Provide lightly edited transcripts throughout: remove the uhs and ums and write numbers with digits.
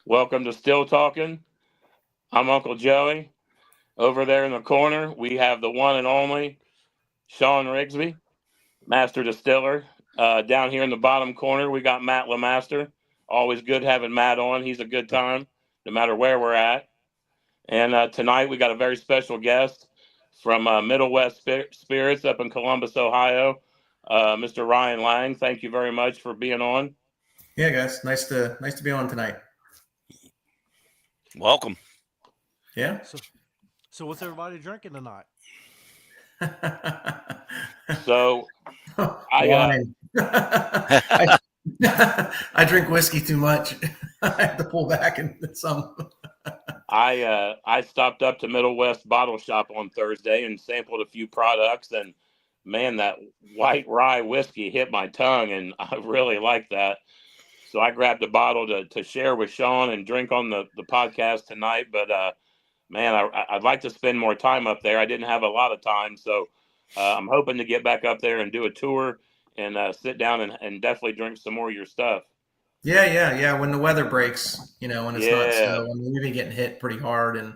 Welcome to Still Talking. I'm Uncle Joey. Over there in the corner, we have the one and only Sean Rigsby, Master Distiller. Down here in the bottom corner, we got Matt LeMaster. Always good having Matt on. He's a good time, no matter where we're at. And tonight, we got a very special guest from Middlewest Spirits up in Columbus, Ohio, Mr. Ryan Lang. Thank you very much for being on. Yeah, guys, nice to be on tonight. Welcome. Yeah. So what's everybody drinking tonight? So I drink whiskey too much. I have to pull back and some. I stopped up to Middlewest Bottle Shop on Thursday and sampled a few products, and man, that white rye whiskey hit my tongue, and I really like that. So I grabbed a bottle to share with Sean and drink on the podcast tonight. But man, I'd like to spend more time up there. I didn't have a lot of time, so I'm hoping to get back up there and do a tour and sit down and definitely drink some more of your stuff. Yeah. When the weather breaks, when it's not snow, we've been getting hit pretty hard, and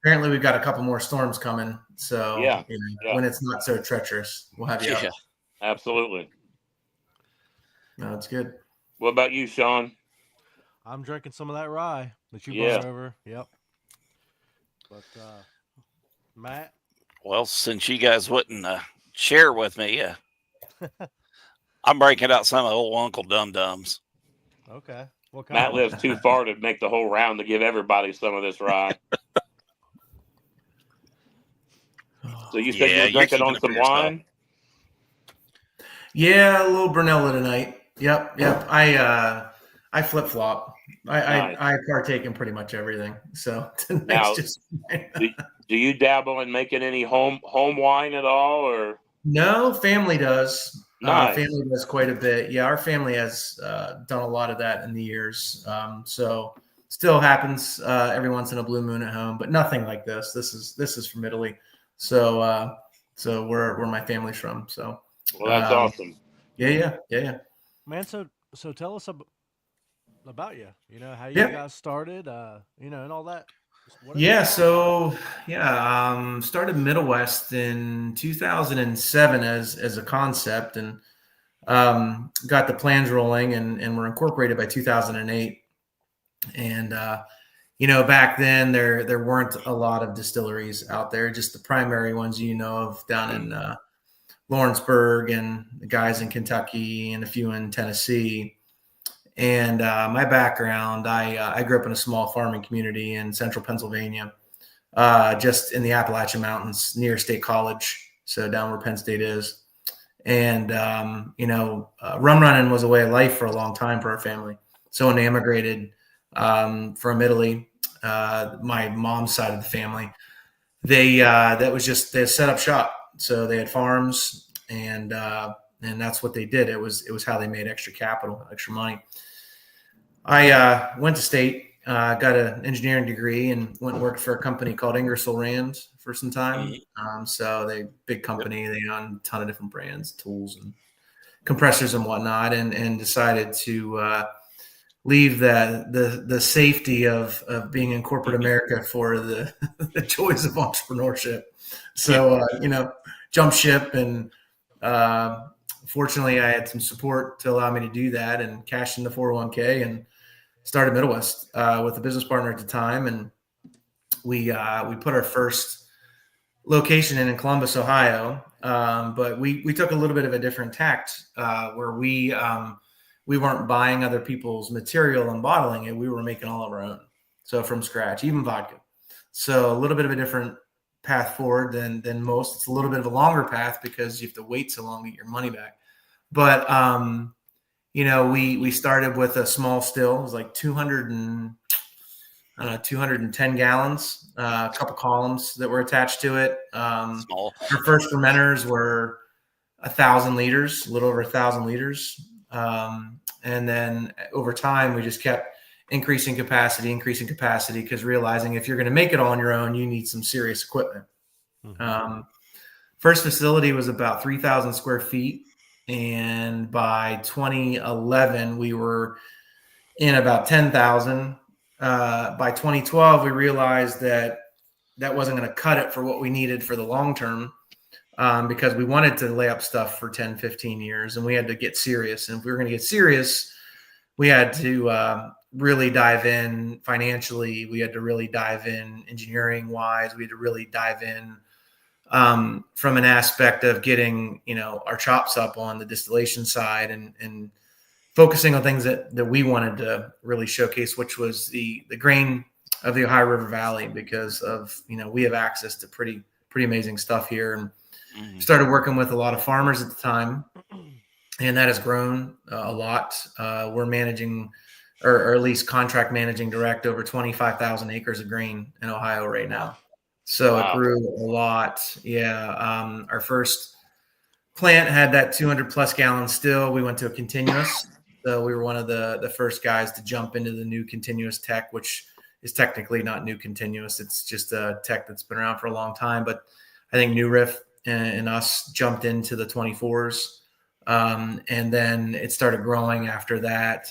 apparently we've got a couple more storms coming. So when it's not so treacherous, we'll have you out. Absolutely. No, it's good. What about you, Sean? I'm drinking some of that rye that you brought over. Yep. But Matt? Well, since you guys wouldn't share with me, I'm breaking out some of old Uncle Dum Dums. Okay. Matt lives too far to make the whole round to give everybody some of this rye. So you said you were drinking on some wine? Yeah, a little Brunello tonight. Yep. I flip flop. I partake in pretty much everything. So now, do you dabble in making any home wine at all, or no? Family does. Nice. Family does quite a bit. Yeah, our family has done a lot of that in the years. So still happens every once in a blue moon at home, but nothing like this. This is from Italy. So where my family's from. So that's awesome. Yeah. Man, so tell us about you. How you guys started. And all that. Started Middlewest in 2007 as a concept, and got the plans rolling, and were incorporated by 2008. And back then there weren't a lot of distilleries out there, just the primary ones of down in Lawrenceburg, and the guys in Kentucky, and a few in Tennessee. And my background, I grew up in a small farming community in central Pennsylvania, just in the Appalachian Mountains near State College, so down where Penn State is. And, rum running was a way of life for a long time for our family. So when they immigrated from Italy, my mom's side of the family, they set up shop. So they had farms, and that's what they did. It was how they made extra capital, extra money. I went to state, got an engineering degree, and went and worked for a company called Ingersoll Rand for some time. So they big company, they own a ton of different brands, tools and compressors and whatnot, and decided to leave the safety of being in corporate America for the joys of entrepreneurship. So jump ship, and fortunately I had some support to allow me to do that, and cashed in the 401k and started Middlewest with a business partner at the time. And we put our first location in Columbus, Ohio. But we took a little bit of a different tact where we weren't buying other people's material and bottling it. We were making all of our own. So from scratch, even vodka. So a little bit of a different path forward than most. It's a little bit of a longer path because you have to wait so long to get your money back. But, we started with a small still. It was like 210 gallons, a couple columns that were attached to it. Small. Our first fermenters were 1,000 liters, a little over 1,000 liters. And then over time, we just kept increasing capacity, because realizing if you're going to make it all on your own, you need some serious equipment. Mm-hmm. First facility was about 3,000 square feet. And by 2011, we were in about 10,000. by 2012, we realized that wasn't going to cut it for what we needed for the long term, because we wanted to lay up stuff for 10, 15 years, and we had to get serious. And if we were going to get serious, we had to really dive in financially. We had to really dive in engineering wise. We had to really dive in from an aspect of getting, our chops up on the distillation side and focusing on things that we wanted to really showcase, which was the grain of the Ohio River Valley, because of, we have access to pretty amazing stuff here, and started working with a lot of farmers at the time, and that has grown a lot. We're managing, or at least contract managing direct, over 25,000 acres of grain in Ohio right now. So It grew a lot. Yeah. Our first plant had that 200 plus gallon still. We went to a continuous. So we were one of the first guys to jump into the new continuous tech, which is technically not new continuous. It's just a tech that's been around for a long time. But I think New Riff and us jumped into the 24s. And then it started growing after that.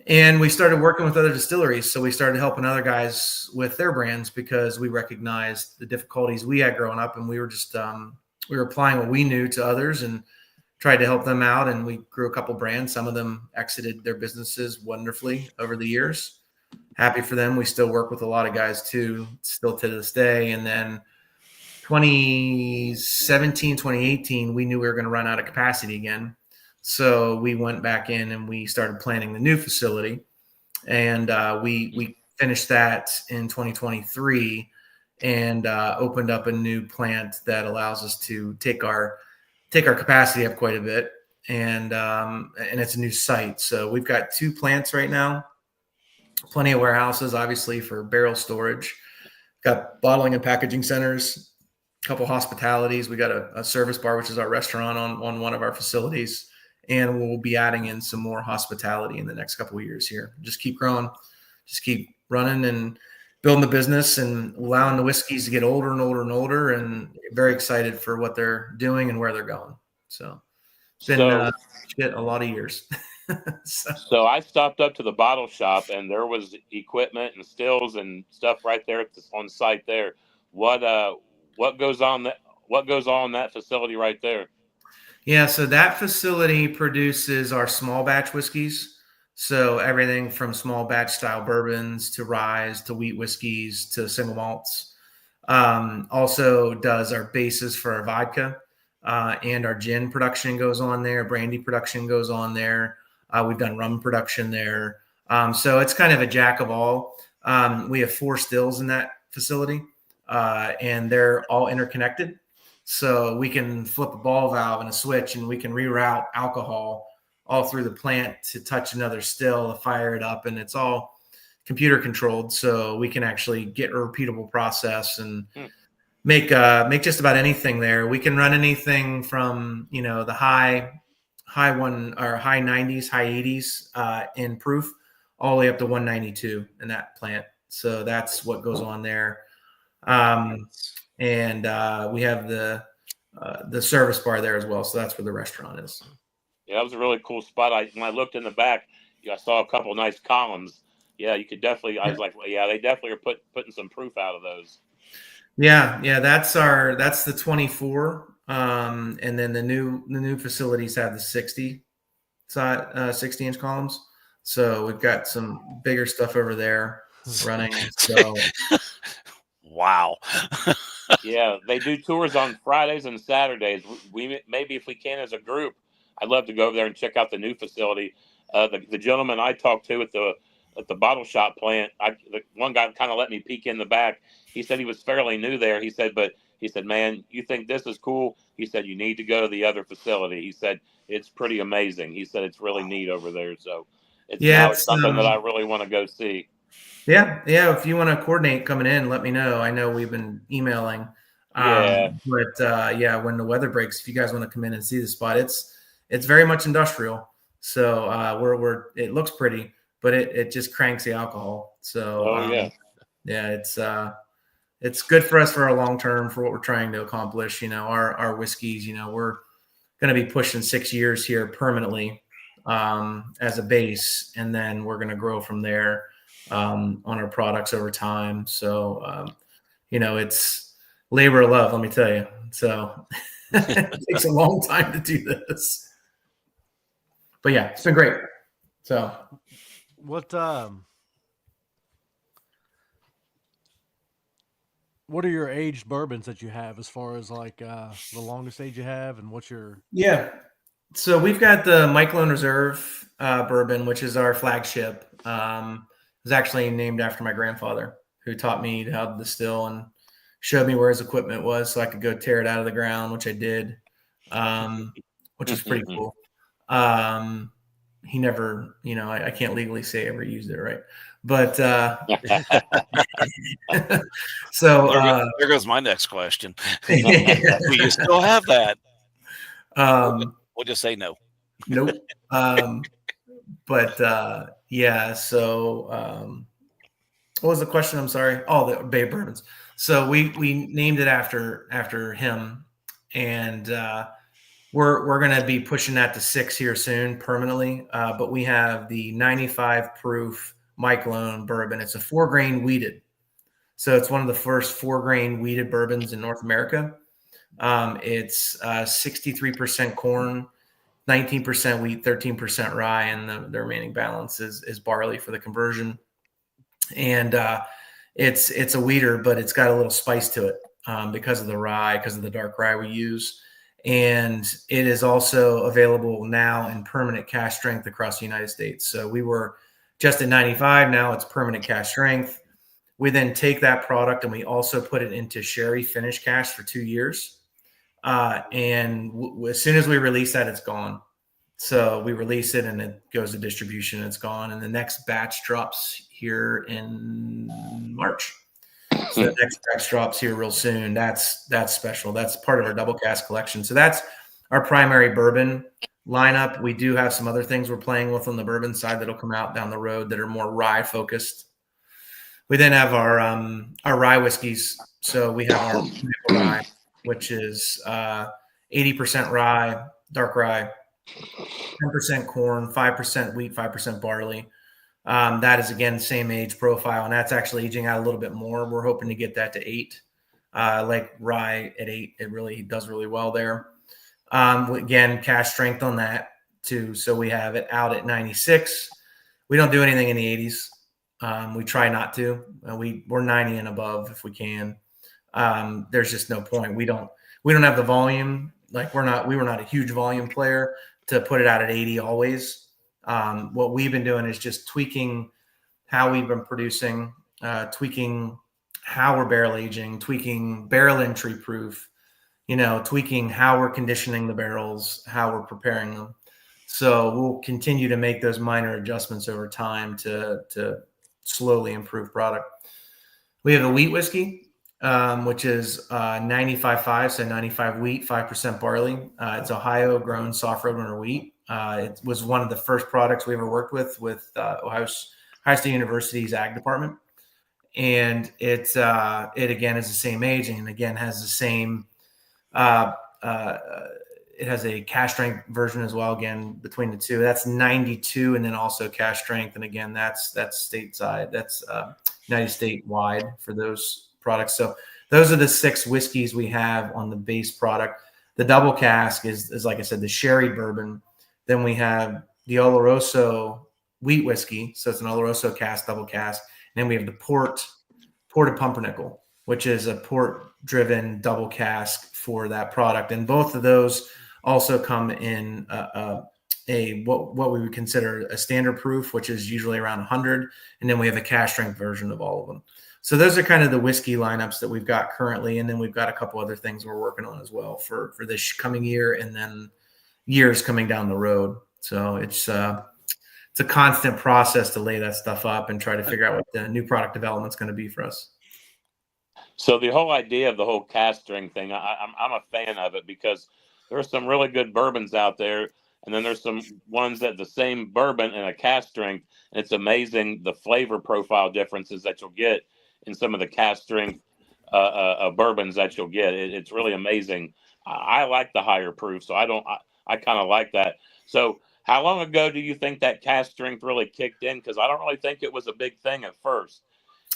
And we started working with other distilleries. So we started helping other guys with their brands, because we recognized the difficulties we had growing up. And we were just, we were applying what we knew to others and tried to help them out. And we grew a couple brands. Some of them exited their businesses wonderfully over the years. Happy for them. We still work with a lot of guys too, still to this day. And then 2017, 2018, we knew we were going to run out of capacity again. So we went back in and we started planning the new facility, and we finished that in 2023 and opened up a new plant that allows us to take our capacity up quite a bit. And it's a new site. So we've got 2 plants right now, plenty of warehouses, obviously, for barrel storage. Got bottling and packaging centers, a couple hospitalities. We got a service bar, which is our restaurant on one of our facilities. And we'll be adding in some more hospitality in the next couple of years here. Just keep growing, just keep running and building the business and allowing the whiskeys to get older and older and older, and very excited for what they're doing and where they're going. So it's been a lot of years. So I stopped up to the bottle shop, and there was equipment and stills and stuff right there on site there. What goes on in that facility right there? Yeah, so that facility produces our small batch whiskeys. So everything from small batch style bourbons to rye to wheat whiskeys to single malts. Also does our bases for our vodka, and our gin production goes on there. Brandy production goes on there. We've done rum production there. So it's kind of a jack of all. We have 4 stills in that facility, and they're all interconnected. So we can flip a ball valve and a switch, and we can reroute alcohol all through the plant to touch another still, to fire it up, and it's all computer controlled. So we can actually get a repeatable process and make just about anything there. We can run anything from, the high 90s, high 80s in proof, all the way up to 192 in that plant. So that's what goes on there. And we have the service bar there as well. So that's where the restaurant is. Yeah, that was a really cool spot. When I looked in the back, I saw a couple of nice columns. Yeah, you could definitely. I was like, well, yeah, they definitely are putting some proof out of those. Yeah, that's the 24, and then the new facilities have the 60 inch columns. So we've got some bigger stuff over there running. So. Wow. Yeah, they do tours on Fridays and Saturdays. We maybe, if we can, as a group, I'd love to go over there and check out the new facility. The gentleman I talked to at the bottle shop plant, the one guy kind of let me peek in the back. He said he was fairly new there. He said, man, you think this is cool? He said, you need to go to the other facility. He said, it's pretty amazing. He said, it's really neat over there. So it's something that I really want to go see. Yeah. If you want to coordinate coming in, let me know. I know we've been emailing. Yeah. But when the weather breaks, if you guys want to come in and see the spot, it's very much industrial. So it looks pretty, but it just cranks the alcohol. So it's good for us for our long term, for what we're trying to accomplish. Our whiskeys, we're going to be pushing 6 years here permanently as a base, and then we're going to grow from there. on our products over time. So, it's labor of love, let me tell you. So it takes a long time to do this. But yeah, it's been great. So what are your aged bourbons that you have, as far as like the longest age you have, and what's your? Yeah. So we've got the Mike Lone Reserve bourbon, which is our flagship. It was actually named after my grandfather, who taught me how to distill and showed me where his equipment was so I could go tear it out of the ground, which I did, which is pretty cool. He never, I can't legally say I ever used it, right? But so there goes my next question. Do you still have that? We'll just say no. Nope. But yeah, so what was the question? I'm sorry. Oh, the Bay Bourbons. So we named it after him, and we're going to be pushing that to 6 here soon permanently. But we have the 95 proof Mike Lone bourbon. It's a 4-grain wheated, so it's one of the first 4-grain wheated bourbons in North America. It's 63% corn, 19% wheat, 13% rye, and the remaining balance is barley for the conversion. And it's a wheater, but it's got a little spice to it because of the rye, because of the dark rye we use. And it is also available now in permanent cask strength across the United States. So we were just at 95. Now it's permanent cask strength. We then take that product and we also put it into sherry finish cask for 2 years. And as soon as we release that, it's gone. So we release it and it goes to distribution and it's gone. And the next batch drops here in March. So the next batch drops here real soon. That's special. That's part of our double cask collection. So that's our primary bourbon lineup. We do have some other things we're playing with on the bourbon side that'll come out down the road that are more rye focused. We then have our rye whiskeys. So we have our rye, which is 80% rye, dark rye, 10% corn, 5% wheat, 5% barley. That is, again, same age profile, and that's actually aging out a little bit more. We're hoping to get that to 8. Like rye at 8, it really does really well there. Again, cask strength on that too. So we have it out at 96. We don't do anything in the 80s. We try not to. We're 90 and above if we can. There's just no point. We don't have the volume. Like we were not a huge volume player to put it out at 80 always. What we've been doing is just tweaking how we've been producing, tweaking how we're barrel aging, tweaking barrel entry proof, tweaking how we're conditioning the barrels, how we're preparing them. So we'll continue to make those minor adjustments over time to slowly improve product. We have a wheat whiskey, which is 95.5, so 95 wheat, 5% barley. It's Ohio grown soft red winter wheat. It was one of the first products we ever worked with Ohio State University's ag department. And it again is the same age and again has the same, it has a cask strength version as well. Again, between the two, that's 92 and then also cask strength. And again, that's stateside. That's United State wide for those products. So those are the 6 whiskeys we have on the base product. The double cask is like I said, the sherry bourbon. Then we have the Oloroso wheat whiskey. So it's an Oloroso cask, double cask. And then we have the Port of Pumpernickel, which is a port-driven double cask for that product. And both of those also come in what we would consider a standard proof, which is usually around 100. And then we have a cask strength version of all of them. So those are kind of the whiskey lineups that we've got currently. And then we've got a couple other things we're working on as well for this coming year and then years coming down the road. So it's a constant process to lay that stuff up and try to figure out what the new product development is going to be for us. So the whole idea of the whole cask strength thing, I'm a fan of it because there's some really good bourbons out there. And then there's some ones that the same bourbon and a cask strength. And it's amazing the flavor profile differences that you'll get in some of the cask strength bourbons that you'll get. It's really amazing. I like the higher proof, so I kind of like that. So How long ago do you think that cast strength really kicked in? Because I don't really think it was a big thing at first.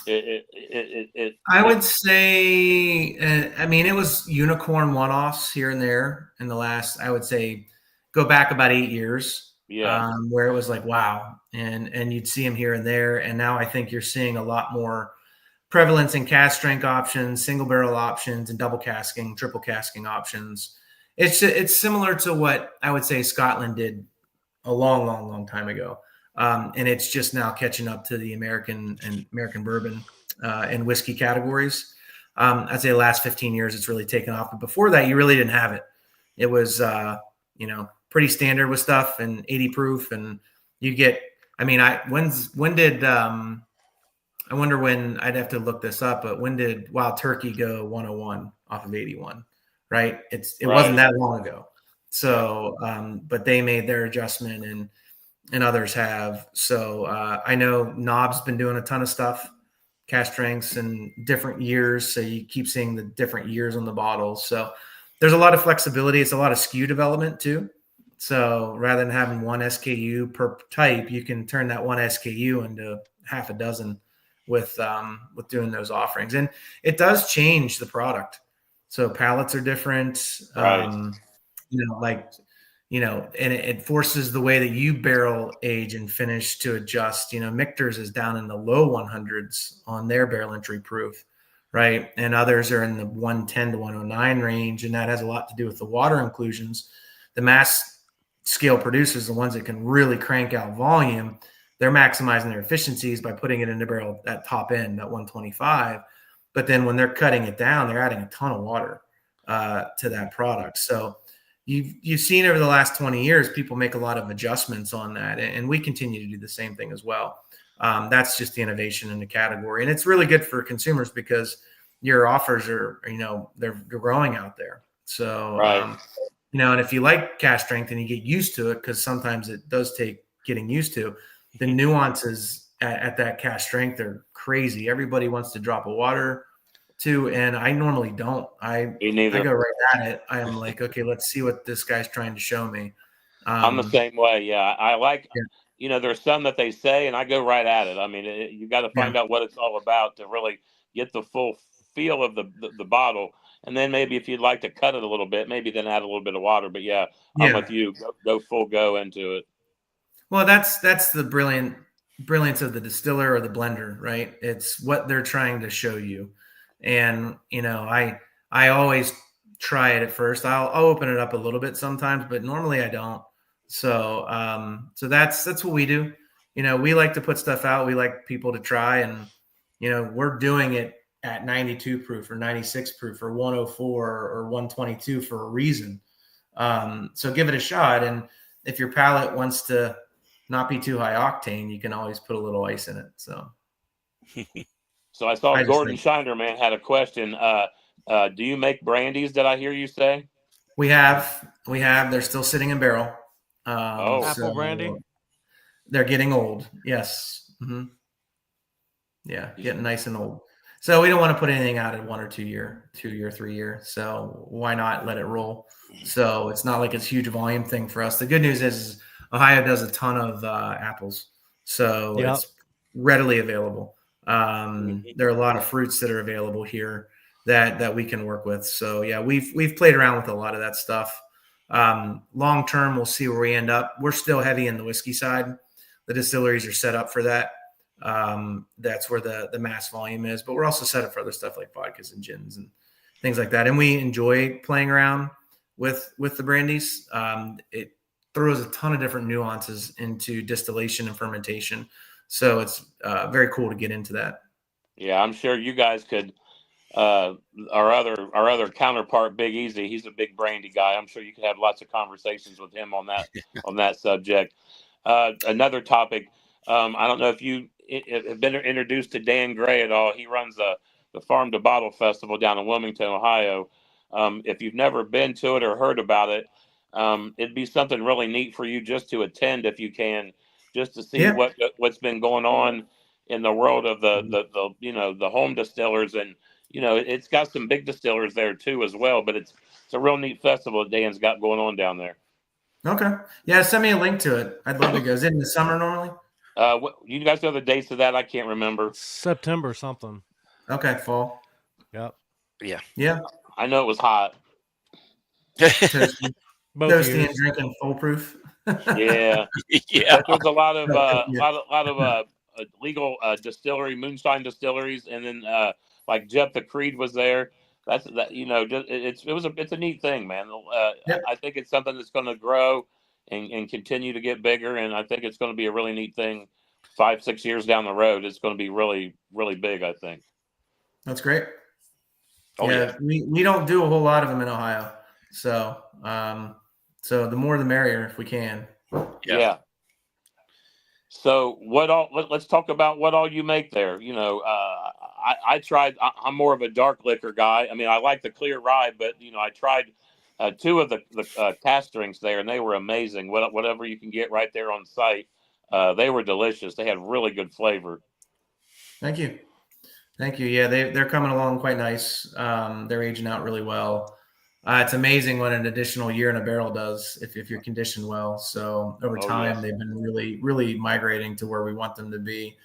I would say, I mean, it was unicorn one-offs here and there in the last, I would say, go back about 8 years, where it was like, wow. And you'd see them here and there. And now I think you're seeing a lot more prevalence in cast strength options, single barrel options, and double casking, triple casking options. It's similar to what I would say Scotland did a long time ago. And it's just now catching up to the American bourbon and whiskey categories. I'd say the last 15 years, it's really taken off. But before that, you really didn't have it. It was, pretty standard with stuff and 80 proof. And you get, I mean, I wonder when, I'd have to look this up, but when did Wild Turkey go 101 off of 81? Right. It wasn't that long ago. So, but they made their adjustment and others have. So I know Knob's been doing a ton of stuff, cast strengths and different years. So you keep seeing the different years on the bottles. So there's a lot of flexibility. It's a lot of SKU development too. So rather than having one SKU per type, you can turn that one SKU into half a dozen with doing those offerings. And it does change the product. So pallets are different. Right. And it forces the way that you barrel age and finish to adjust. Michter's is down in the low 100s on their barrel entry proof, right? And others are in the 110 to 109 range, and that has a lot to do with the water inclusions. The mass scale producers, the ones that can really crank out volume, they're maximizing their efficiencies by putting it in the barrel at top end at 125. But then when they're cutting it down, they're adding a ton of water to that product. So you've seen over the last 20 years, people make a lot of adjustments on that. And we continue to do the same thing as well. That's just the innovation in the category. And it's really good for consumers because your offers are, they're growing out there. So, and if you like cast strength and you get used to it, because sometimes it does take getting used to, the nuances at that cast strength are crazy. Everybody wants to drop a water too, and I normally don't. I go right at it. I am like, okay, let's see what this guy's trying to show me. I'm the same way. Yeah, I like. Yeah. There's some that they say, and I go right at it. I mean, you got to find out what it's all about to really get the full feel of the bottle. And then maybe if you'd like to cut it a little bit, maybe then add a little bit of water. But I'm with you. Go full go into it. Well, that's the brilliance of the distiller or the blender, right? It's what they're trying to show you. And, I always try it at first. I'll open it up a little bit sometimes, but normally I don't. So, so that's what we do. We like to put stuff out. We like people to try, and, we're doing it at 92 proof or 96 proof or 104 or 122 for a reason. So give it a shot. And if your palate wants to not be too high octane, you can always put a little ice in it. So I saw Gordon Schneiderman had a question. Do you make brandies? Did I hear you say? We have. They're still sitting in barrel. Apple brandy. They're getting old. Yes. Mm-hmm. Yeah, getting nice and old. So we don't want to put anything out in 1 or 2 year, 3 year. So why not let it roll? So it's not like it's a huge volume thing for us. The good news is Ohio does a ton of apples, so it's readily available. There are a lot of fruits that are available here that we can work with. So yeah, we've played around with a lot of that stuff. Long term, we'll see where we end up. We're still heavy in the whiskey side. The distilleries are set up for that. That's where the mass volume is, but we're also set up for other stuff like vodkas and gins and things like that. And we enjoy playing around with the brandies. It throws a ton of different nuances into distillation and fermentation. So it's very cool to get into that. Yeah, I'm sure you guys could. Our other counterpart, Big Easy, he's a big brandy guy. I'm sure you could have lots of conversations with him on that subject. Another topic. I don't know if you have been introduced to Dan Gray at all. He runs the Farm to Bottle Festival down in Wilmington, Ohio. If you've never been to it or heard about it, it'd be something really neat for you just to attend if you can, just to see what's been going on in the world of the home distillers. And it's got some big distillers there too as well. But it's a real neat festival that Dan's got going on down there. Okay. Yeah, send me a link to it. I'd love to go. Is it in the summer normally? You guys know the dates of that? I can't remember. September something. Okay, fall. Yep. Yeah. Yeah. I know it was hot. Toasty, Both toasty and years. drinking foolproof. Yeah, Yeah. but there's a lot of Yeah. legal distillery, moonshine distilleries, and then like Jeff the Creed was there. That's that it's a neat thing, man. Yep. I think it's something that's going to grow and continue to get bigger, and I think it's going to be a really neat thing. 5-6 years down the road, it's going to be really really big. I think. That's great. Oh, yeah. We don't do a whole lot of them in Ohio, so so the more the merrier if we can. Yeah. So let's talk about what all you make there. I tried. I'm more of a dark liquor guy. I mean, I like the clear rye, but I tried two of the cast drinks there, and they were amazing. Whatever you can get right there on site, they were delicious. They had really good flavor. Thank you. Thank you. Yeah, they're coming along quite nice. They're aging out really well. It's amazing what an additional year in a barrel does if you're conditioned well. So over time, they've been really, really migrating to where we want them to be.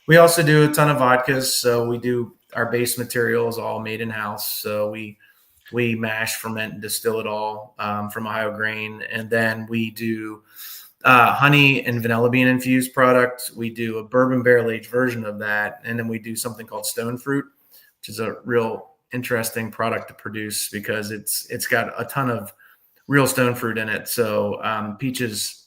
We also do a ton of vodkas. So we do our base material is all made in house. So we mash, ferment, and distill it all from Ohio grain, and then we do honey and vanilla bean infused product. We do a bourbon barrel aged version of that, and then we do something called stone fruit, which is a real interesting product to produce because it's got a ton of real stone fruit in it. So peaches,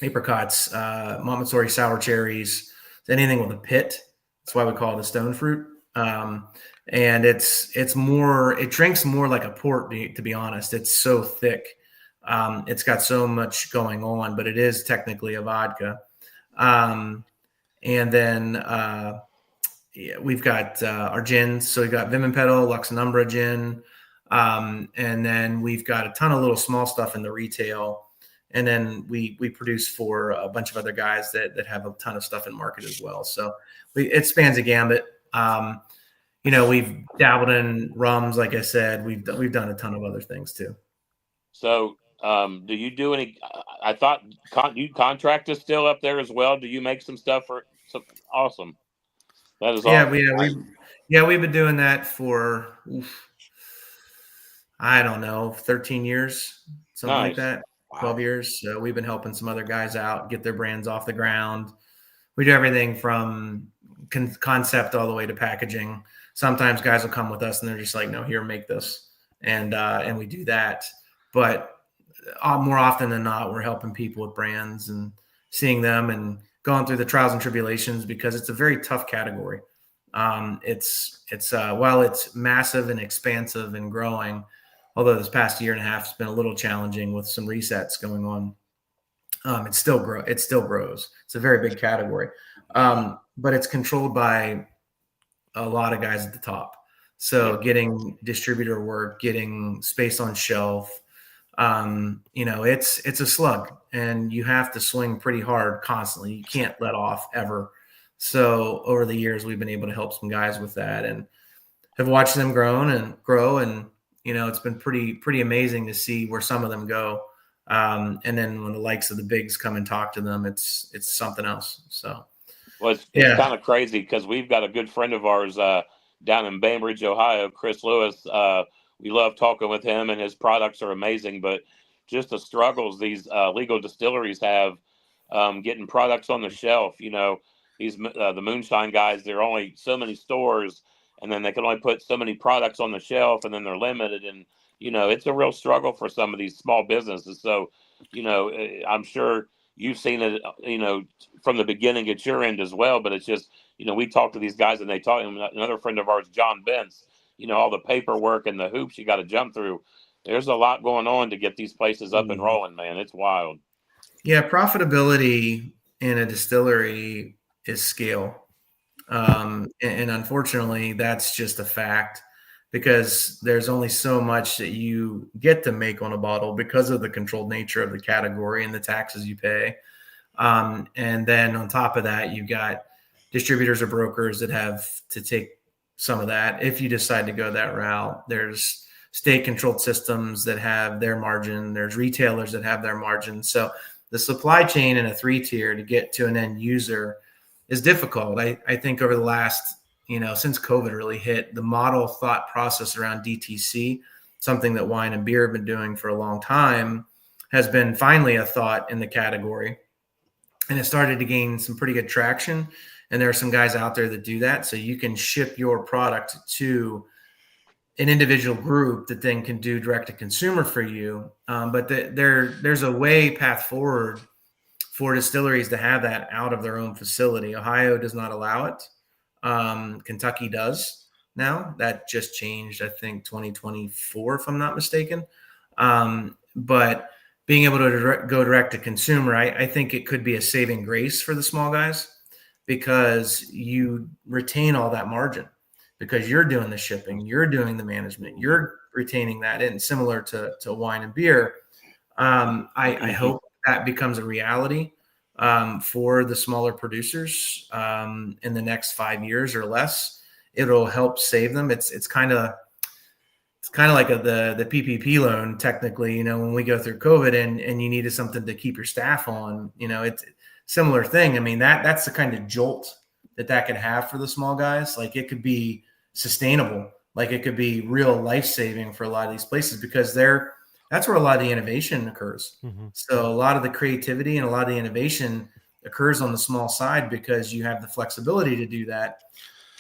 apricots, Montessori sour cherries, anything with a pit. That's why we call it a stone fruit. And it drinks more like a port, to be honest. It's so thick. It's got so much going on, but it is technically a vodka. And then we've got our gins. So we've got Vim and Pedal, Lux and Umbra gin. And then we've got a ton of little small stuff in the retail. And then we produce for a bunch of other guys that have a ton of stuff in market as well. So it spans a gambit. We've dabbled in rums, like I said. We've done a ton of other things too. So, do you do any? I thought you contract us still up there as well. Do you make some stuff for? Awesome. That is awesome. We've been doing that for I don't know, 13 years, something like that. 12 years. So we've been helping some other guys out get their brands off the ground. We do everything from concept all the way to packaging. Sometimes guys will come with us and they're just like, no, here, make this. And we do that. But more often than not, we're helping people with brands and seeing them and going through the trials and tribulations because it's a very tough category. While it's massive and expansive and growing, although this past year and a half has been a little challenging with some resets going on, it still grows. It's a very big category, but it's controlled by a lot of guys at the top. So getting distributor work, getting space on shelf, it's a slug, and you have to swing pretty hard constantly. You can't let off ever. So over the years, we've been able to help some guys with that, and have watched them grow, and it's been pretty amazing to see where some of them go. And then when the likes of the bigs come and talk to them, it's something else. So, well, it's kind of crazy because we've got a good friend of ours down in Bainbridge, Ohio, Chris Lewis. We love talking with him, and his products are amazing. But just the struggles these legal distilleries have getting products on the shelf. These the moonshine guys, there are only so many stores, and then they can only put so many products on the shelf, and then they're limited. And it's a real struggle for some of these small businesses. So, I'm sure you've seen it, from the beginning at your end as well. But it's just, we talk to these guys, and they talk. Another friend of ours, John Bentz, all the paperwork and the hoops you got to jump through. There's a lot going on to get these places up and rolling, man. It's wild. Yeah, profitability in a distillery is scale. And unfortunately, that's just a fact because there's only so much that you get to make on a bottle because of the controlled nature of the category and the taxes you pay. And then on top of that, you've got distributors or brokers that have to take some of that. If you decide to go that route, there's state-controlled systems that have their margin. There's retailers that have their margin. So the supply chain in a 3-tier to get to an end user is difficult. I think over the last, since COVID really hit, the model thought process around DTC, something that wine and beer have been doing for a long time, has been finally a thought in the category. And it started to gain some pretty good traction. And there are some guys out there that do that. So you can ship your product to an individual group that then can do direct to consumer for you. But there's a path forward for distilleries to have that out of their own facility. Ohio does not allow it. Kentucky does now. That just changed, I think, 2024, if I'm not mistaken. But being able to go direct to consumer, I think it could be a saving grace for the small guys, because you retain all that margin because you're doing the shipping, you're doing the management, you're retaining that. And similar to wine and beer, I hope that becomes a reality for the smaller producers in the next 5 years or less. It'll help save them. It's kind of like the PPP loan, technically, when we go through COVID and you needed something to keep your staff on, it's a similar thing. I mean, that's the kind of jolt that could have for the small guys. Like, it could be sustainable. Like, it could be real life-saving for a lot of these places, because that's where a lot of the innovation occurs. Mm-hmm. So a lot of the creativity and a lot of the innovation occurs on the small side, because you have the flexibility to do that,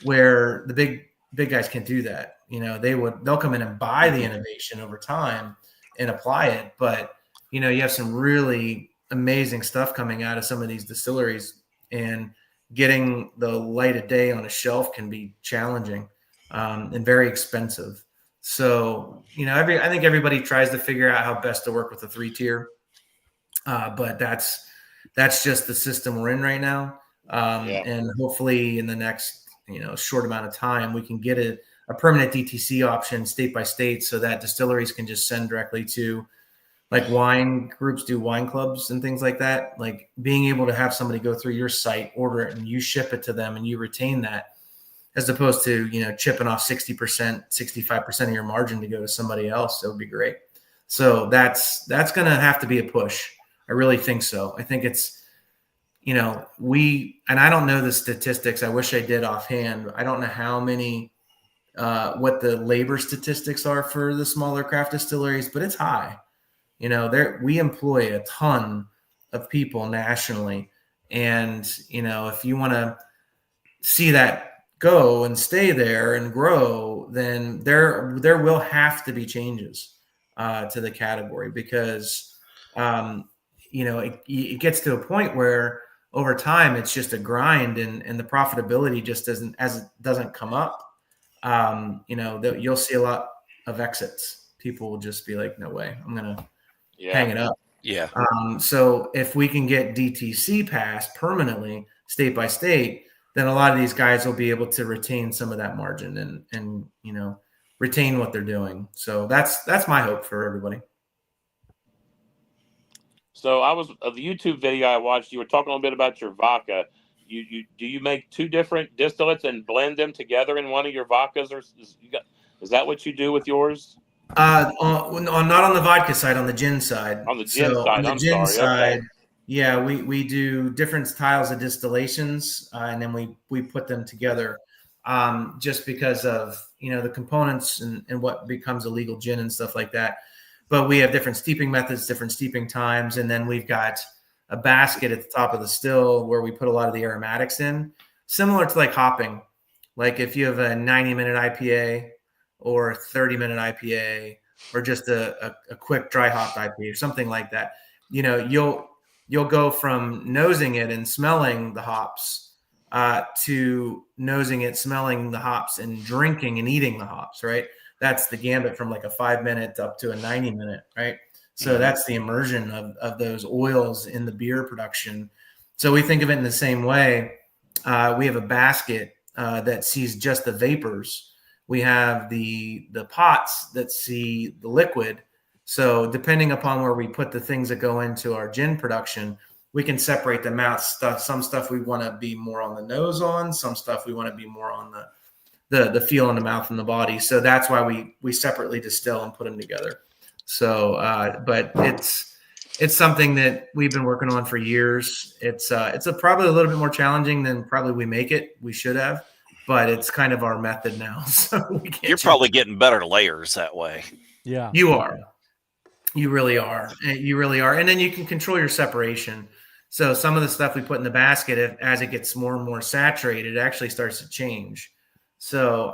where the big guys can't do that. They'll come in and buy the innovation over time and apply it. But, you have some really amazing stuff coming out of some of these distilleries, and getting the light of day on a shelf can be challenging and very expensive. So, I think everybody tries to figure out how best to work with a 3-tier, but that's just the system we're in right now. And hopefully in the next, short amount of time, we can get a permanent DTC option state by state, so that distilleries can just send directly to, like, wine groups do wine clubs and things like that. Like, being able to have somebody go through your site, order it, and you ship it to them and you retain that, as opposed to, chipping off 60%, 65% of your margin to go to somebody else. That would be great. So that's going to have to be a push. I really think so. I think it's, and I don't know the statistics. I wish I did offhand. I don't know how many, what the labor statistics are for the smaller craft distilleries, but it's high. We employ a ton of people nationally. And, if you want to see that go and stay there and grow, then there will have to be changes to the category, because, it gets to a point where over time it's just a grind, and the profitability just doesn't come up. You'll see a lot of exits. People will just be like, no way, I'm going to hang it up. Yeah. So if we can get DTC passed permanently, state by state, then a lot of these guys will be able to retain some of that margin and retain what they're doing. So that's my hope for everybody. So the YouTube video I watched, you were talking a little bit about your vodka. Do you make 2 different distillates and blend them together in one of your vodkas, or is that what you do with yours? Not on the vodka side, on the gin side. On the gin side, on the gin side, yeah, we do different styles of distillations, and then we put them together, just because of the components and what becomes a legal gin and stuff like that. But we have different steeping methods, different steeping times, and then we've got a basket at the top of the still where we put a lot of the aromatics in, similar to like hopping. Like, if you have a 90-minute IPA or a 30-minute IPA, or just a quick dry hopped IPA or something like that, you'll go from nosing it and smelling the hops to nosing it, smelling the hops, and drinking and eating the hops, right? That's the gambit from like a 5-minute up to a 90-minute, right? So that's the immersion of those oils in the beer production. So we think of it in the same way. We have a basket that sees just the vapors. We have the pots that see the liquid. So depending upon where we put the things that go into our gin production, we can separate them out. Some stuff we want to be more on the nose on, some stuff we want to be more on the feel in the mouth and the body. So that's why we separately distill and put them together. So, but it's something that we've been working on for years. It's probably a little bit more challenging than probably we make it. We should have, but it's kind of our method now. So we can't. You're probably getting better layers that way. Yeah, you are. You really are. You really are. And then you can control your separation. So some of the stuff we put in the basket, as it gets more and more saturated, it actually starts to change. So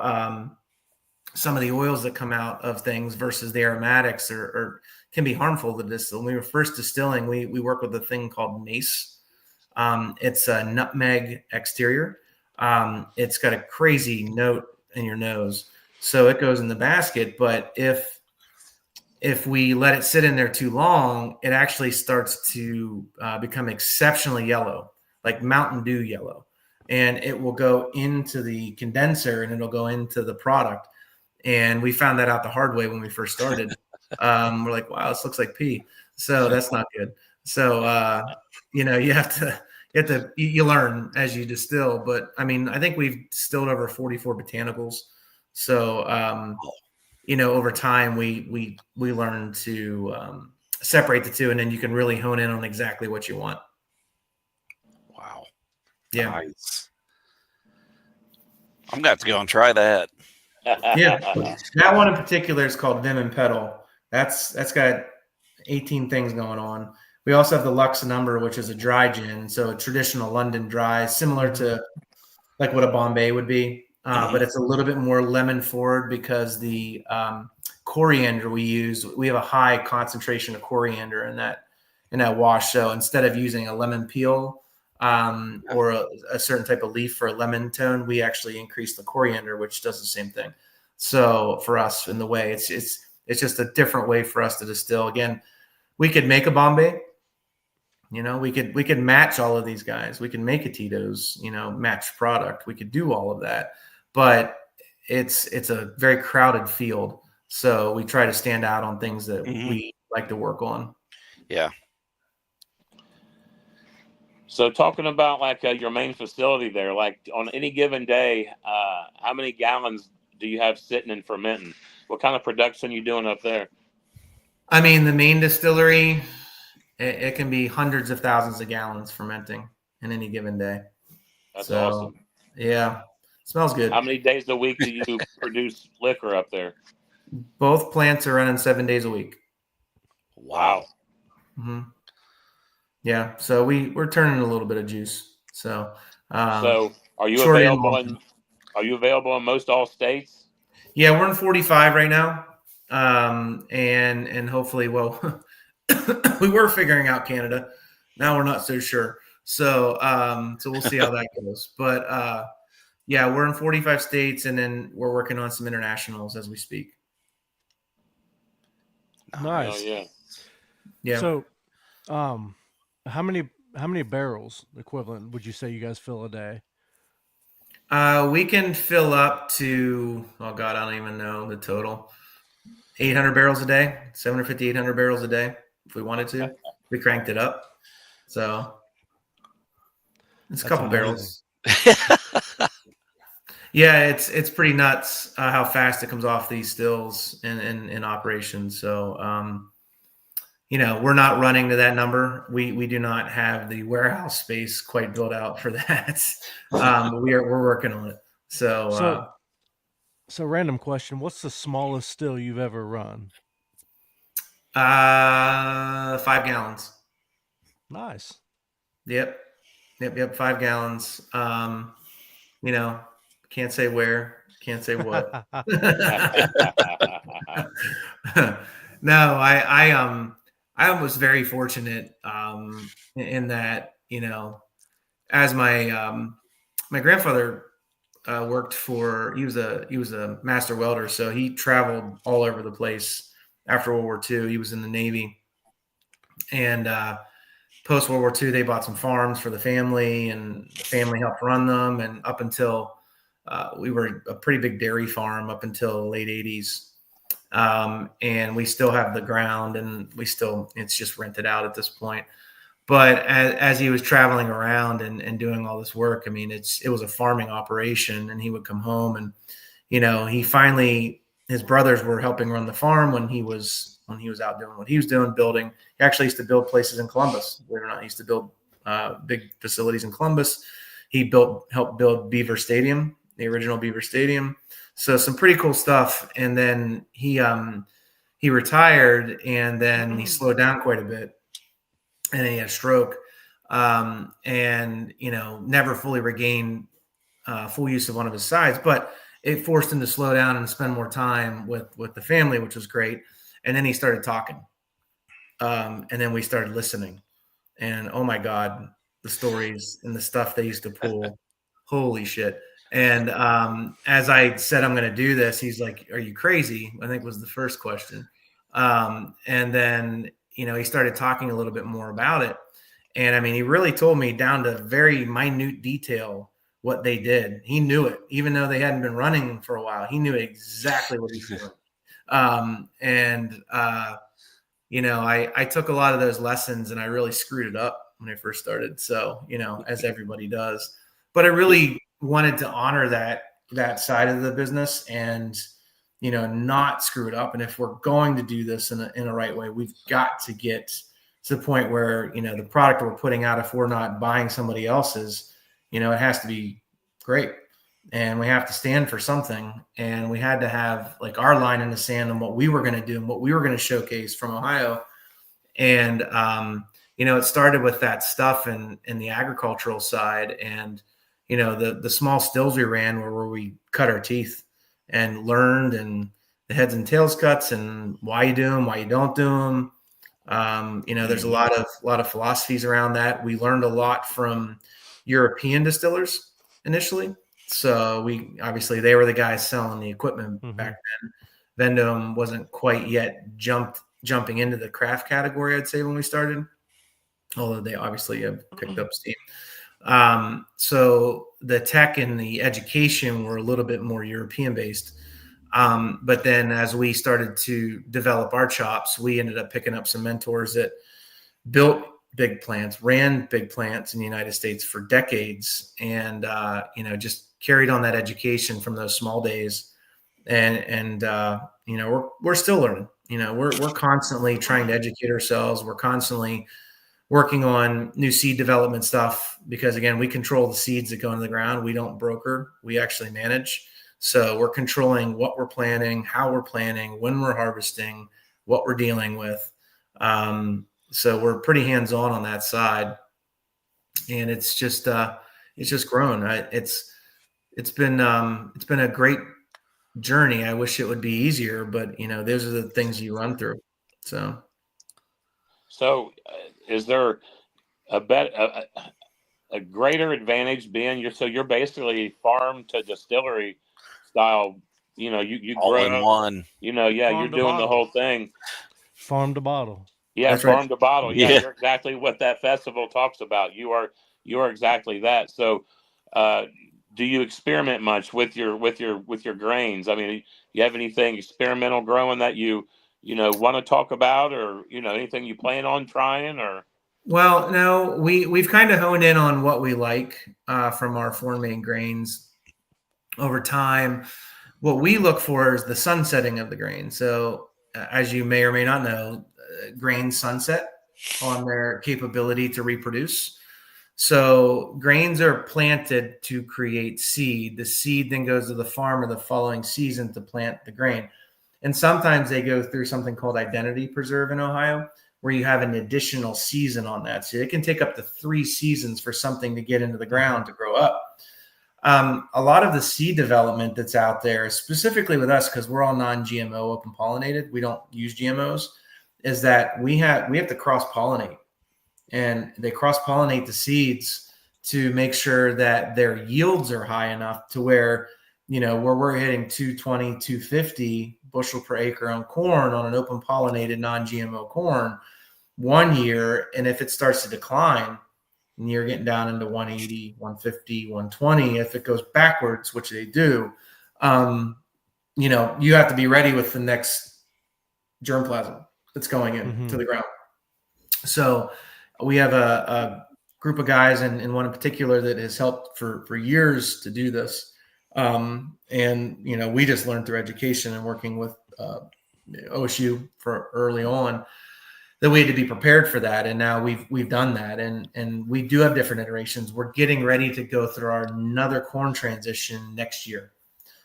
some of the oils that come out of things versus the aromatics can be harmful to distill. When we were first distilling, we work with a thing called mace. It's a nutmeg exterior. It's got a crazy note in your nose. So it goes in the basket. But if we let it sit in there too long, it actually starts to become exceptionally yellow, like Mountain Dew yellow. And it will go into the condenser and it'll go into the product. And we found that out the hard way when we first started. We're like, wow, this looks like pee. So that's not good. So, you learn as you distill. But I mean, I think we've distilled over 44 botanicals. So, over time we learn to separate the two, and then you can really hone in on exactly what you want. Wow. Yeah. Nice. I'm going to have to go and try that. Yeah. That one in particular is called Vim and Pedal. That's got 18 things going on. We also have the Lux Number, which is a dry gin. So a traditional London dry, similar to like what a Bombay would be. But it's a little bit more lemon forward because the coriander we have a high concentration of coriander in that wash. So instead of using a lemon peel or a certain type of leaf for a lemon tone, we actually increase the coriander, which does the same thing. So for us, in the way it's just a different way for us to distill. Again, we could make a Bombay. We could match all of these guys. We can make a Tito's, match product. We could do all of that. But it's a very crowded field. So we try to stand out on things that we like to work on. Yeah. So talking about like your main facility there, like on any given day, how many gallons do you have sitting and fermenting? What kind of production are you doing up there? I mean, the main distillery, it can be hundreds of thousands of gallons fermenting in any given day. That's awesome. Yeah. Smells good. How many days a week do you produce liquor up there? Both plants are running 7 days a week. Wow. Mm-hmm. Yeah. So we're turning a little bit of juice. So are you available in most all states? Yeah, we're in 45 right now. And hopefully, well, we were figuring out Canada. Now we're not so sure. So we'll see how that goes. But yeah, we're in 45 states, and then we're working on some internationals as we speak. Nice. Oh, yeah. Yeah. So, how many barrels equivalent would you say you guys fill a day? We can fill up to, oh God, I don't even know the total. 800 barrels a day, 750, 800 barrels a day if we wanted to. We cranked it up. So it's a couple barrels. Yeah, it's pretty nuts how fast it comes off these stills in operation. So, we're not running to that number. We do not have the warehouse space quite built out for that. We're working on it. So random question: what's the smallest still you've ever run? 5 gallons. Nice. Yep. 5 gallons. Can't say where, can't say what. No, I was very fortunate in that, as my grandfather worked for, he was a master welder, so he traveled all over the place after World War II. He was in the Navy, and post World War II, they bought some farms for the family, and the family helped run them. And up until we were a pretty big dairy farm up until the late 80s. And we still have the ground, and it's just rented out at this point. But as he was traveling around and doing all this work, I mean, it was a farming operation, and he would come home and, his brothers were helping run the farm when he was out doing what he was doing, building. He actually used to build places in Columbus. Believe it or not, he used to build big facilities in Columbus. He helped build Beaver Stadium, the original Beaver Stadium. So some pretty cool stuff. And then he retired, and then he slowed down quite a bit, and then he had a stroke, and never fully regained full use of one of his sides, but it forced him to slow down and spend more time with the family, which was great. And then he started talking, and then we started listening, and oh my God, the stories and the stuff they used to pull, holy shit. And as I said, I'm going to do this, he's like, "Are you crazy?" I think was the first question. And then, he started talking a little bit more about it. And I mean, he really told me down to very minute detail what they did. He knew it, even though they hadn't been running for a while. He knew exactly what he was doing. I took a lot of those lessons, and I really screwed it up when I first started. So, as everybody does, but I really wanted to honor that side of the business and, not screw it up. And if we're going to do this in a right way, we've got to get to the point where, the product we're putting out, if we're not buying somebody else's, it has to be great, and we have to stand for something. And we had to have like our line in the sand on what we were going to do and what we were going to showcase from Ohio. And, it started with that stuff in the agricultural side, and, the small stills we ran were where we cut our teeth and learned, and the heads and tails cuts, and why you do them, why you don't do them. There's a lot of philosophies around that. We learned a lot from European distillers initially. So they were the guys selling the equipment back then. Vendome wasn't quite yet jumping into the craft category, I'd say, when we started, although they obviously have picked up steam. So the tech and the education were a little bit more European based. But then as we started to develop our chops, we ended up picking up some mentors that built big plants, ran big plants in the United States for decades, and just carried on that education from those small days. And we're still learning. We're constantly trying to educate ourselves. We're constantly working on new seed development stuff, because again, we control the seeds that go into the ground. We don't broker, we actually manage. So we're controlling what we're planting, how we're planting, when we're harvesting, what we're dealing with. So we're pretty hands-on on that side, and it's just grown. It's been a great journey. I wish it would be easier, but those are the things you run through. So is there a greater advantage being you're basically farm to distillery style? You all grow in one. You're doing the whole thing. Farm to bottle. Yeah, That's farm right. to bottle. Yeah, Yeah. you're exactly what that festival talks about. You are exactly that. So, do you experiment much with your grains? I mean, you have anything experimental growing that you want to talk about, or anything you plan on trying, or? Well, no, we've kind of honed in on what we like from our four main grains over time. What we look for is the sunsetting of the grain. So, as you may or may not know, grains sunset on their capability to reproduce. So grains are planted to create seed. The seed then goes to the farmer the following season to plant the grain. And sometimes they go through something called identity preserve in Ohio, where you have an additional season on that. So it can take up to 3 seasons for something to get into the ground to grow up. A lot of the seed development that's out there, specifically with us, because we're all non-GMO, open pollinated, we don't use GMOs, is that we have to cross pollinate, and they cross pollinate the seeds to make sure that their yields are high enough to where we're hitting 220, 250 bushel per acre on corn on an open pollinated non-GMO corn 1 year. And if it starts to decline, and you're getting down into 180, 150, 120, if it goes backwards, which they do, you have to be ready with the next germplasm that's going in to the ground. So we have a group of guys, and one in particular that has helped for years to do this. And we just learned through education and working with OSU for early on that we had to be prepared for that. And now we've done that, and we do have different iterations. We're getting ready to go through another corn transition next year.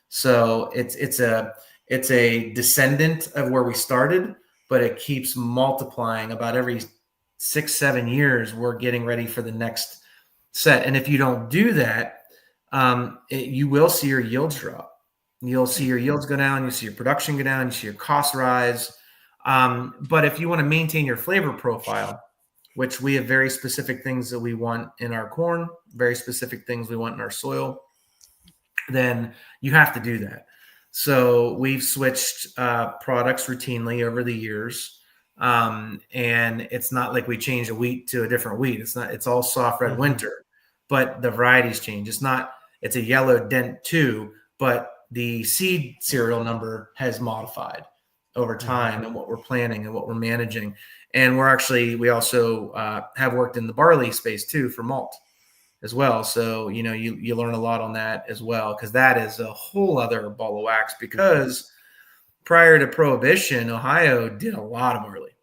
So it's a descendant of where we started, but it keeps multiplying. About every 6-7 years, we're getting ready for the next set. And if you don't do that, you will see your yields drop. You'll see your yields go down. You see your production go down. You see your costs rise. But if you want to maintain your flavor profile, which we have very specific things that we want in our corn, very specific things we want in our soil, then you have to do that. So we've switched products routinely over the years. And it's not like we change a wheat to a different wheat. It's all soft red winter, but the varieties change. It's a yellow dent too, but the seed serial number has modified over time and what we're planning and what we're managing. And we also have worked in the barley space too for malt as well. So, you learn a lot on that as well, because that is a whole other ball of wax, because prior to Prohibition, Ohio did a lot of barley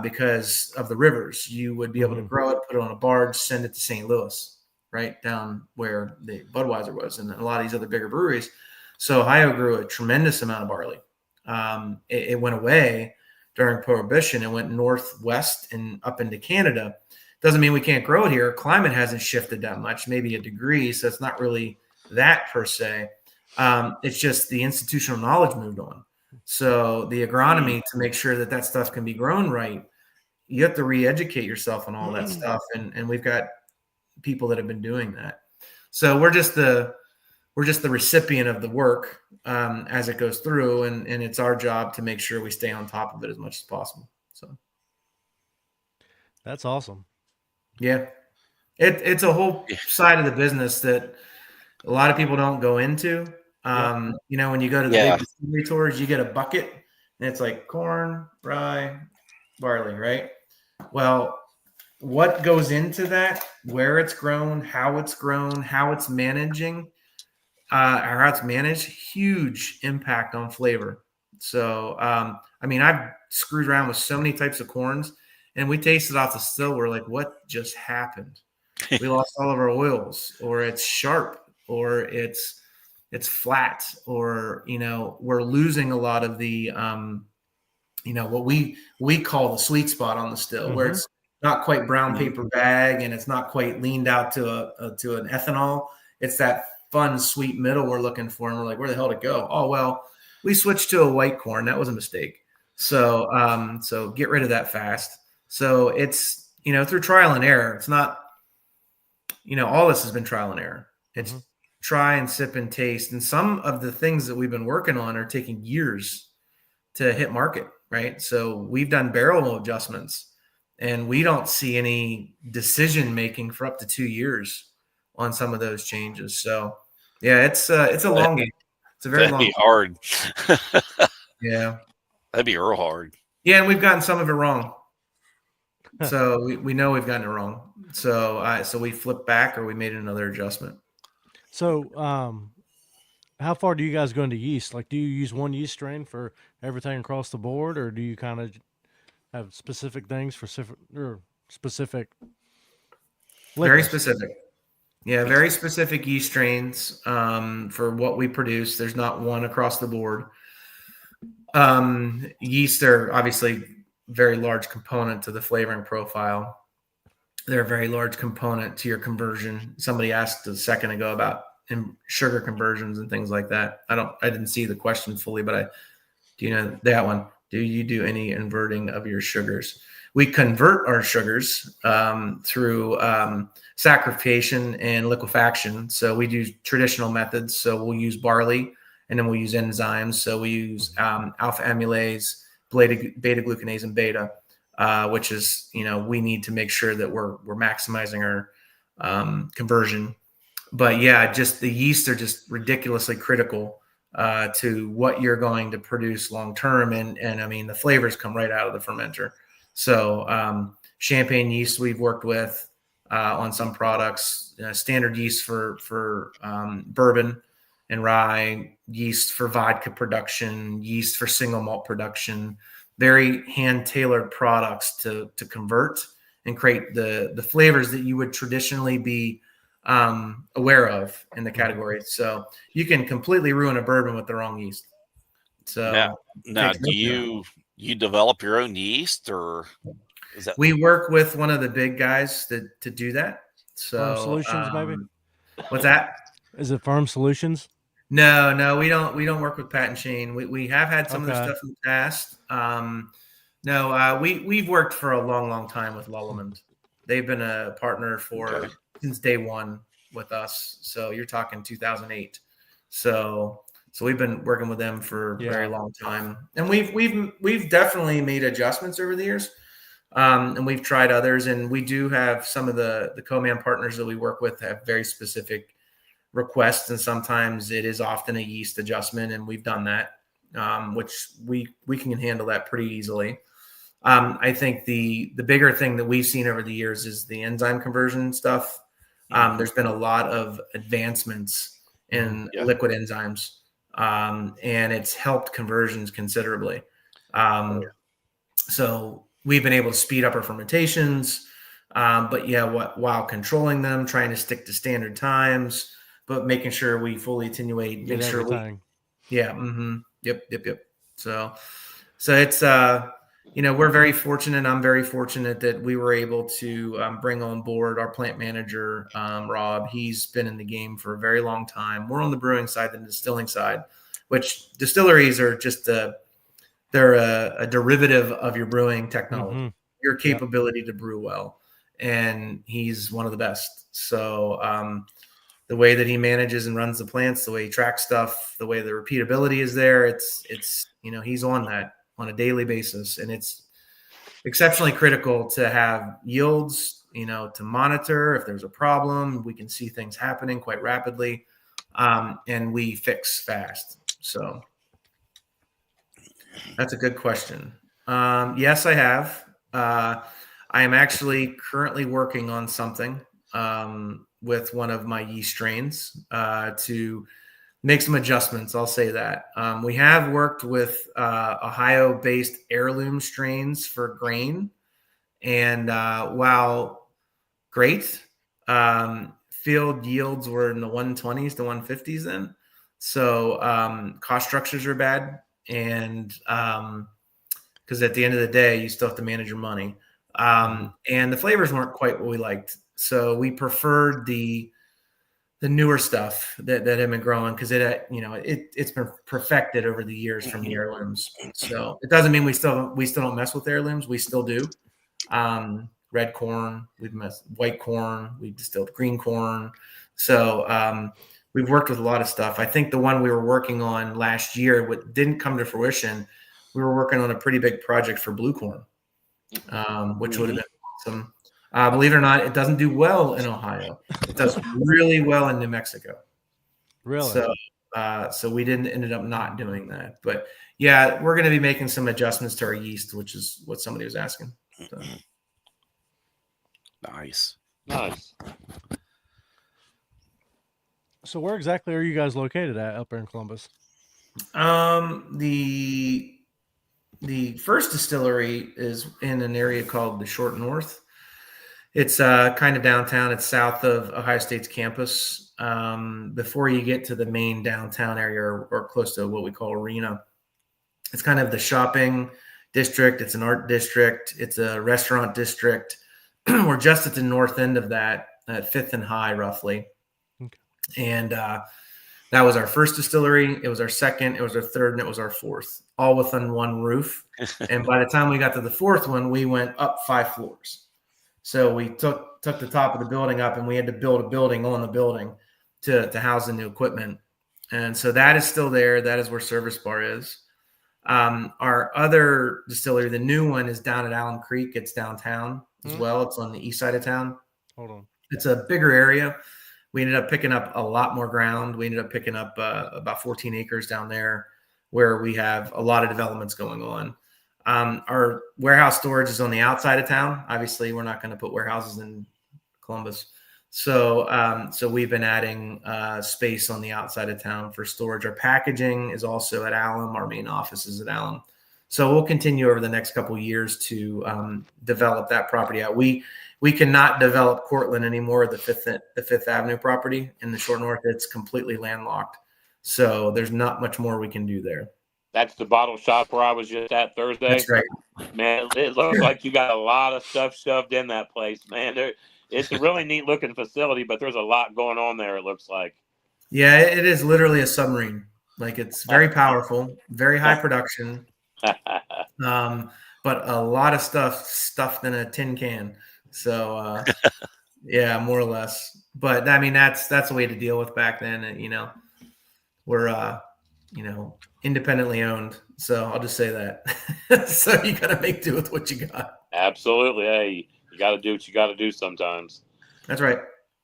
because of the rivers. You would be able to grow it, put it on a barge, send it to St. Louis, right down where the Budweiser was and a lot of these other bigger breweries. So Ohio grew a tremendous amount of barley. It went away during Prohibition and went northwest and up into Canada. Doesn't mean we can't grow it here. Climate hasn't shifted that much, maybe a degree. So it's not really that per se. It's just the institutional knowledge moved on. So the agronomy, to make sure that stuff can be grown right, you have to re-educate yourself on all that stuff. And we've got people that have been doing that. So we're just the recipient of the work as it goes through, and it's our job to make sure we stay on top of it as much as possible. So that's awesome. Yeah, it's a whole side of the business that a lot of people don't go into. When you go to the big distillery tours, you get a bucket and it's like corn, rye, barley, right? Well, what goes into that, where it's grown, how it's managing, or how it's managed, huge impact on flavor. So, I've screwed around with so many types of corns, and we tasted off the still. We're like, what just happened? We lost all of our oils, or it's sharp, or it's flat, or, we're losing a lot of the, what we call the sweet spot on the still, where it's not quite brown paper bag and it's not quite leaned out to an ethanol. It's that fun, sweet middle we're looking for. And we're like, where the hell did it go? Oh, well, we switched to a white corn. That was a mistake. So, so get rid of that fast. So it's, through trial and error. It's not, all this has been trial and error. It's try and sip and taste. And some of the things that we've been working on are taking years to hit market, right? So we've done barrel adjustments, and we don't see any decision-making for up to 2 years on some of those changes. So yeah, it's a long game. It's a very long game. That'd be hard. Yeah. That'd be real hard. Yeah, and we've gotten some of it wrong. So we know we've gotten it wrong. So so we flipped back, or we made another adjustment. So how far do you guys go into yeast? Like, do you use one yeast strain for everything across the board, or do you kind of have specific things for specific liquids? Very specific. Yeah, very specific yeast strains for what we produce. There's not one across the board. Yeast are obviously very large component to the flavoring profile. They're a very large component to your conversion. Somebody asked a second ago about sugar conversions and things like that. I didn't see the question fully, but do you know that one? Do you do any inverting of your sugars? We convert our sugars through saccharification and liquefaction. So we do traditional methods. So we'll use barley, and then we'll use enzymes. So we use alpha amylase, beta glucanase, and beta, which is, we need to make sure that we're maximizing our conversion. But yeah, just the yeast are just ridiculously critical to what you're going to produce long term, and the flavors come right out of the fermenter. So champagne yeast we've worked with on some products, standard yeast for bourbon and rye, yeast for vodka production, yeast for single malt production, very hand-tailored products to convert and create the flavors that you would traditionally be aware of in the category. So you can completely ruin a bourbon with the wrong yeast. So now do you develop your own yeast, or is that? We work with one of the big guys to do that. So Farm Solutions, maybe? What's that? Is it Farm Solutions? No, we don't work with Pat and Shane. We have had some of their stuff in the past. We've worked for a long time with Lullemond. They've been a partner since day one with us. So you're talking 2008. So we've been working with them for a very long time, and we've definitely made adjustments over the years, and we've tried others, and we do have some of the co-man partners that we work with have very specific requests, and sometimes it is often a yeast adjustment, and we've done that, which we can handle that pretty easily. I think the bigger thing that we've seen over the years is the enzyme conversion stuff. There's been a lot of advancements in liquid enzymes, and it's helped conversions considerably. So we've been able to speed up our fermentations, while controlling them, trying to stick to standard times, but making sure we fully attenuate. Get everything. Yep. So it's we're very fortunate. I'm very fortunate that we were able to bring on board our plant manager, Rob. He's been in the game for a very long time. We're on the brewing side than the distilling side, which distilleries are just they're a derivative of your brewing technology, your capability to brew well. And he's one of the best. So the way that he manages and runs the plants, the way he tracks stuff, the way the repeatability is there, it's he's on that on a daily basis. And it's exceptionally critical to have yields, to monitor if there's a problem. We can see things happening quite rapidly, and we fix fast. So that's a good question. Yes, I have. I am actually currently working on something with one of my yeast strains to make some adjustments. I'll say that. We have worked with Ohio-based heirloom strains for grain. And while great, field yields were in the 120s to 150s then. So cost structures are bad. And because at the end of the day, you still have to manage your money. And the flavors weren't quite what we liked. So we preferred the newer stuff that had been growing because it's been perfected over the years from the heirlooms. So it doesn't mean we still don't mess with heirlooms. We still do. Red corn, we've messed white corn, we distilled green corn. So we've worked with a lot of stuff. I think the one we were working on last year, what didn't come to fruition, we were working on a pretty big project for blue corn, which would have been awesome. Believe it or not, it doesn't do well in Ohio. It does really well in New Mexico. Really? So we ended up not doing that. But yeah, we're going to be making some adjustments to our yeast, which is what somebody was asking. So. Nice. So where exactly are you guys located at up there in Columbus? The first distillery is in an area called the Short North. It's kind of downtown. It's south of Ohio State's campus. Before you get to the main downtown area or close to what we call Arena, it's kind of the shopping district. It's an art district. It's a restaurant district. We're just at the north end of that, at 5th and High, roughly. Okay. And that was our first distillery. It was our second. It was our third, and it was our fourth, all within one roof. And by the time we got to the fourth one, we went up 5 floors. So we took the top of the building up, and we had to build a building on the building to house the new equipment. And so that is still there. That is where Service Bar is. Our other distillery, the new one, is down at Allen Creek. It's downtown as well. It's on the east side of town. Hold on. It's a bigger area. We ended up picking up a lot more ground. We ended up picking up about 14 acres down there where we have a lot of developments going on. Our warehouse storage is on the outside of town. Obviously, we're not going to put warehouses in Columbus. So we've been adding space on the outside of town for storage. Our packaging is also at Alum. Our main office is at Alum. So we'll continue over the next couple of years to develop that property out. We cannot develop Cortland anymore, the Fifth Avenue property in the short north. It's completely landlocked. So there's not much more we can do there. That's the bottle shop where I was just at Thursday. That's right. Man, it looks like you got a lot of stuff shoved in that place, man. It's a really neat looking facility, but there's a lot going on there, it looks like. Yeah, it is literally a submarine. Like, it's very powerful, very high production, but a lot of stuff stuffed in a tin can. So, yeah, more or less. But I mean, that's the way to deal with back then. And, we're, independently owned. So I'll just say that. So you got to make do with what you got. Absolutely. Hey, you got to do what you got to do sometimes. That's right.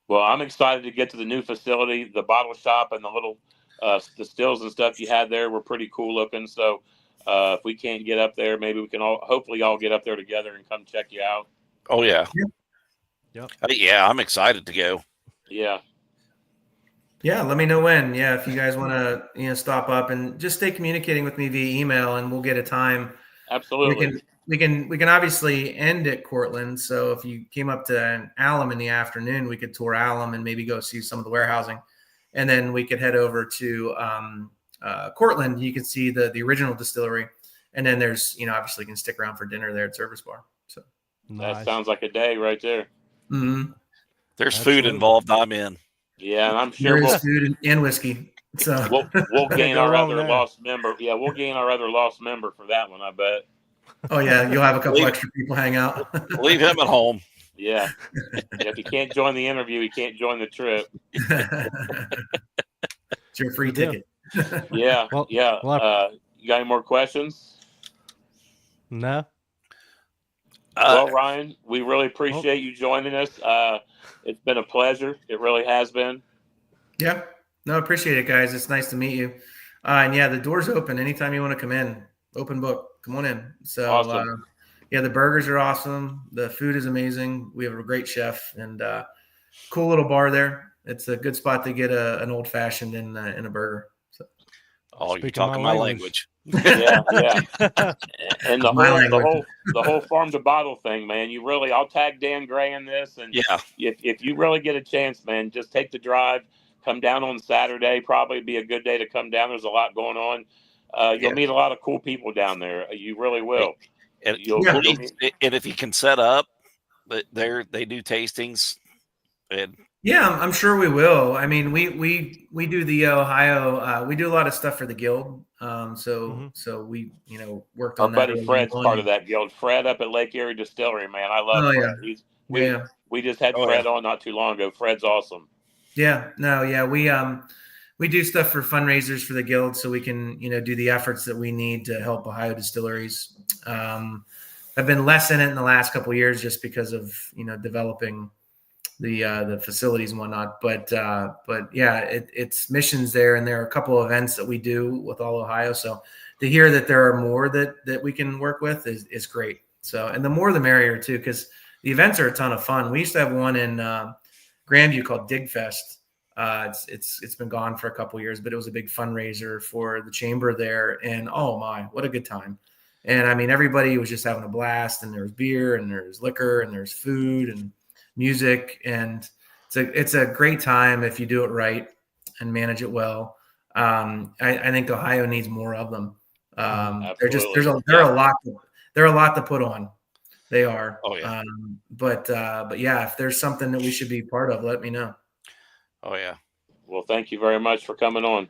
Well, I'm excited to get to the new facility. The bottle shop and the little the stills and stuff you had there were pretty cool looking. So if we can't get up there, maybe we can hopefully all get up there together and come check you out. Oh, yeah. Yep. Yeah, I'm excited to go. Yeah. Yeah, let me know when. Yeah, if you guys want to, stop up and just stay communicating with me via email, and we'll get a time. Absolutely. We can obviously end at Cortland. So if you came up to Alum in the afternoon, we could tour Alum and maybe go see some of the warehousing, and then we could head over to Cortland. You can see the original distillery, and then there's obviously you can stick around for dinner there at Service Bar. So Nice. That sounds like a day right there. mm-hmm. There's Absolutely. food involved. I'm in. Yeah, and I'm sure there is food and whiskey. So we'll gain Go our wrong other there. lost member. Yeah, we'll gain our other lost member for that one, I bet. oh yeah, you'll have a couple extra people hang out. Leave him at home. Yeah. If he can't join the interview, he can't join the trip. It's your free Good deal. ticket. Yeah. Well- Yeah. well, You got any more questions? No. Well, Ryan, we really appreciate you joining us. It's been a pleasure. It really has been. Yeah. No, appreciate it, guys. It's nice to meet you. And yeah, the door's open anytime you want to come in. Open book. Come on in. So Awesome. yeah, the burgers are awesome. The food is amazing. We have a great chef and cool little bar there. It's a good spot to get an old fashioned in a burger. So Oh, you're Speaking talking my my language. language. Yeah. And the My whole, the language. whole the whole farm to bottle thing, man. I'll tag Dan Gray in this, and Yeah. if you really get a chance, man, just take the drive. Come down on Saturday. Probably be a good day to come down. There's a lot going on. You'll Yeah. meet a lot of cool people down there. You really will. And, You'll and if you can set up, but they do tastings. And yeah, I'm sure we will. I mean, we do the Ohio. We do a lot of stuff for the guild. So we worked Our on that. buddy early Fred's on. part of that guild. Fred up at Lake Erie Distillery, man. I love Oh, Fred. yeah. Yeah. We just had Oh, Fred on not too long ago. Fred's awesome. Yeah, no, yeah, we do stuff for fundraisers for the guild, so we can do the efforts that we need to help Ohio distilleries. I've been less in it in the last couple of years just because of developing the facilities and whatnot. But yeah, it's missions there, and there are a couple of events that we do with all Ohio. So to hear that there are more that we can work with is great. So, and the more the merrier too, because the events are a ton of fun. We used to have one in Grandview called Dig Fest. It's been gone for a couple years, but it was a big fundraiser for the chamber there. And oh my, what a good time. And I mean, everybody was just having a blast, and there was beer and there's liquor and there's food and music. And it's a great time if you do it right and manage it well. I think Ohio needs more of them. They're a lot to put on. They are. Oh, yeah. But yeah, if there's something that we should be part of, let me know. oh yeah. Well, thank you very much for coming on.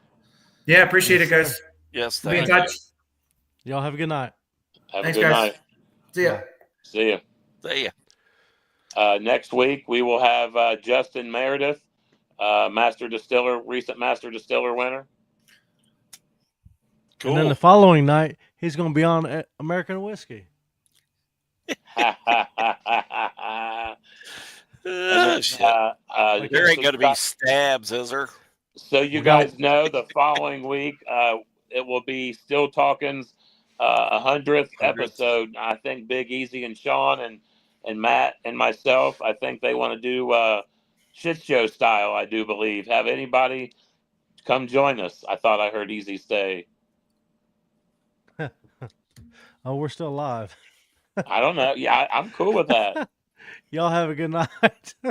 Yeah, appreciate Yes, it, guys. sir. Yes. Be in Thank touch. Y'all have a good night. Have Thanks, a good guys. night. See ya. See you. you. See ya. Next week, we will have Justin Meredith, recent Master Distiller winner. Cool. And then the following night, he's going to be on American Whiskey. Shit. Like There ain't gonna be stabs, is there? So you guys know the following week, it will be Still Talking's 100th episode. I think Big Easy and Sean and Matt and myself, I think they want to do shit show style, I do believe. Have anybody come join us? I thought I heard Easy say. Oh, we're still alive. I don't know. Yeah, I'm cool with that. Y'all have a good night.